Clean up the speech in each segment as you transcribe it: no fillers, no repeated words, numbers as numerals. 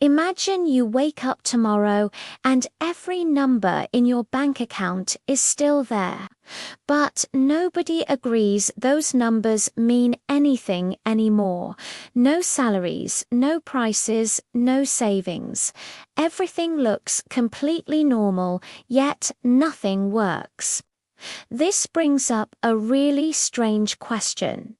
Imagine you wake up tomorrow and every number in your bank account is still there. But nobody agrees those numbers mean anything anymore. No salaries, no prices, no savings. Everything looks completely normal, yet nothing works. This brings up a really strange question.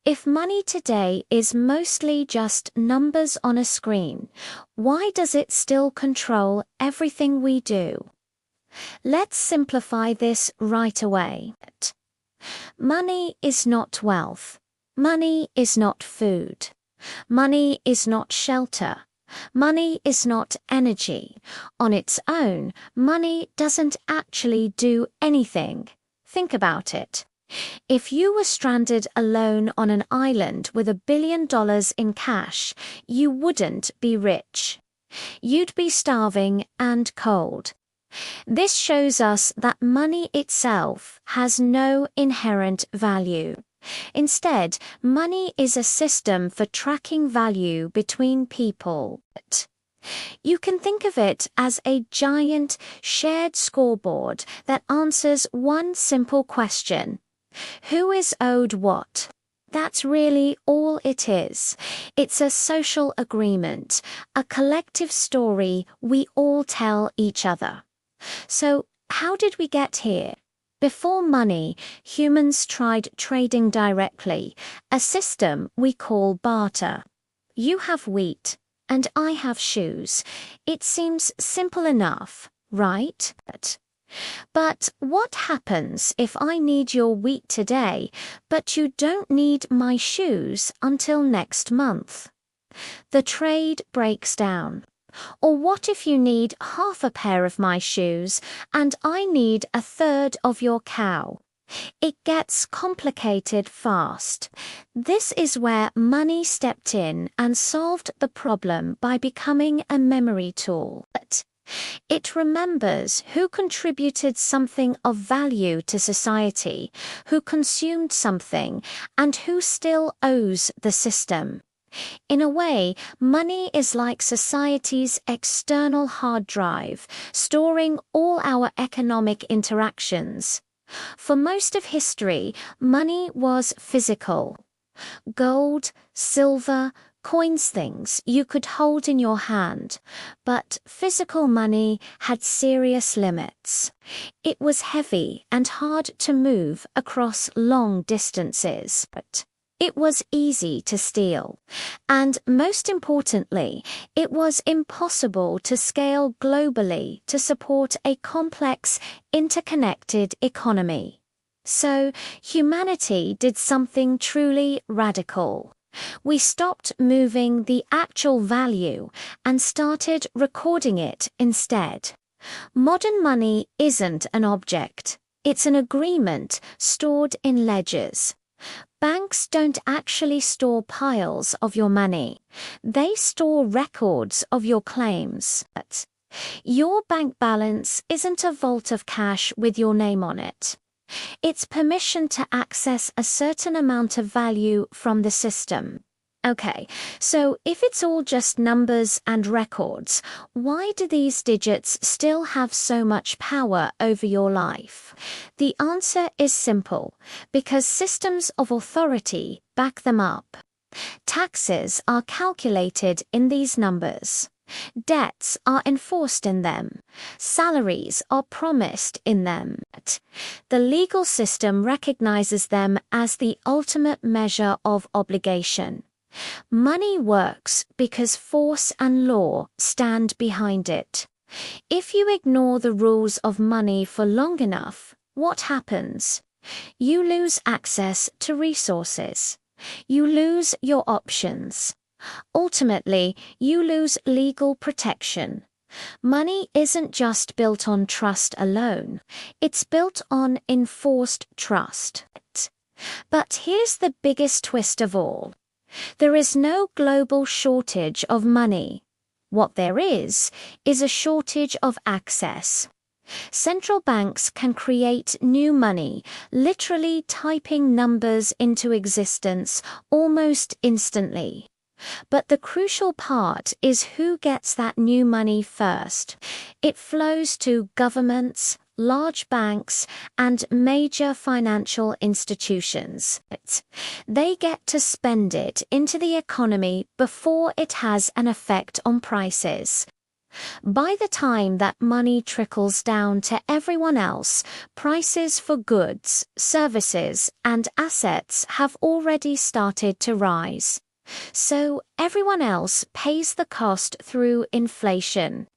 If money today is mostly just numbers on a screen, why does it still control everything we do? Let's simplify this right away. Money is not wealth. Money is not food. Money is not shelter. Money is not energy. On its own, money doesn't actually do anything. Think about it. If you were stranded alone on an island with $1 billion in cash, you wouldn't be rich. You'd be starving and cold. This shows us that money itself has no inherent value. Instead, money is a system for tracking value between people. You can think of it as a giant, shared scoreboard that answers one simple question. Who is owed what? That's really all it is. It's a social agreement, a collective story we all tell each other. So, how did we get here? Before money, humans tried trading directly, a system we call barter. You have wheat, and I have shoes. It seems simple enough, right? But what happens if I need your wheat today, but you don't need my shoes until next month? The trade breaks down. Or what if you need half a pair of my shoes and I need a third of your cow? It gets complicated fast. This is where money stepped in and solved the problem by becoming a memory tool. It remembers who contributed something of value to society, who consumed something, and who still owes the system. In a way, money is like society's external hard drive, storing all our economic interactions. For most of history, money was physical. Gold, silver, coins, things you could hold in your hand, but physical money had serious limits. It was heavy and hard to move across long distances. It was easy to steal. And most importantly, it was impossible to scale globally to support a complex, interconnected economy. So, humanity did something truly radical. We stopped moving the actual value and started recording it instead. Modern money isn't an object. It's an agreement stored in ledgers. Banks don't actually store piles of your money. They store records of your claims. Your bank balance isn't a vault of cash with your name on it. It's permission to access a certain amount of value from the system. Okay, so if it's all just numbers and records, why do these digits still have so much power over your life? The answer is simple, because systems of authority back them up. Taxes are calculated in these numbers. Debts are enforced in them. Salaries are promised in them. The legal system recognizes them as the ultimate measure of obligation. Money works because force and law stand behind it. If you ignore the rules of money for long enough, what happens? You lose access to resources. You lose your options. Ultimately, you lose legal protection. Money isn't just built on trust alone. It's built on enforced trust. But here's the biggest twist of all. There is no global shortage of money. What there is a shortage of access. Central banks can create new money, literally typing numbers into existence almost instantly. But the crucial part is who gets that new money first. It flows to governments, large banks, and major financial institutions. They get to spend it into the economy before it has an effect on prices. By the time that money trickles down to everyone else, prices for goods, services, and assets have already started to rise. So everyone else pays the cost through inflation.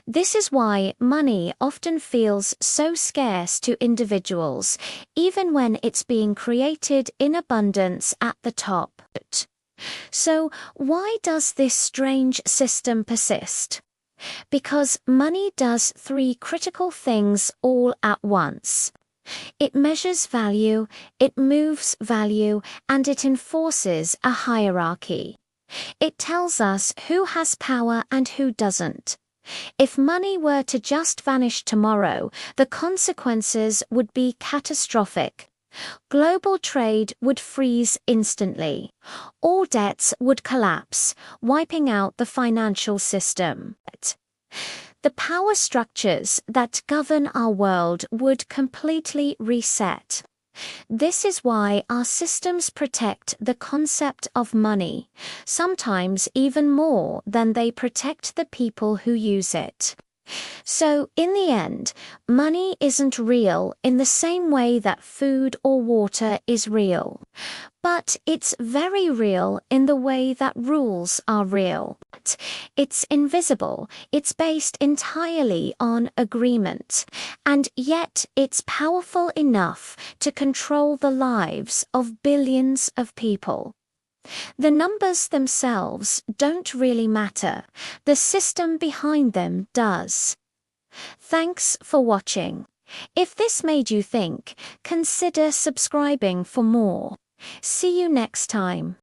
This is why money often feels so scarce to individuals, even when it's being created in abundance at the top. So why does this strange system persist? Because money does three critical things all at once. It measures value, it moves value, and it enforces a hierarchy. It tells us who has power and who doesn't. If money were to just vanish tomorrow, the consequences would be catastrophic. Global trade would freeze instantly. All debts would collapse, wiping out the financial system. The power structures that govern our world would completely reset. This is why our systems protect the concept of money, sometimes even more than they protect the people who use it. So, in the end, money isn't real in the same way that food or water is real. But it's very real in the way that rules are real. It's invisible, it's based entirely on agreement, and yet it's powerful enough to control the lives of billions of people. The numbers themselves don't really matter. The system behind them does. Thanks for watching. If this made you think, consider subscribing for more. See you next time.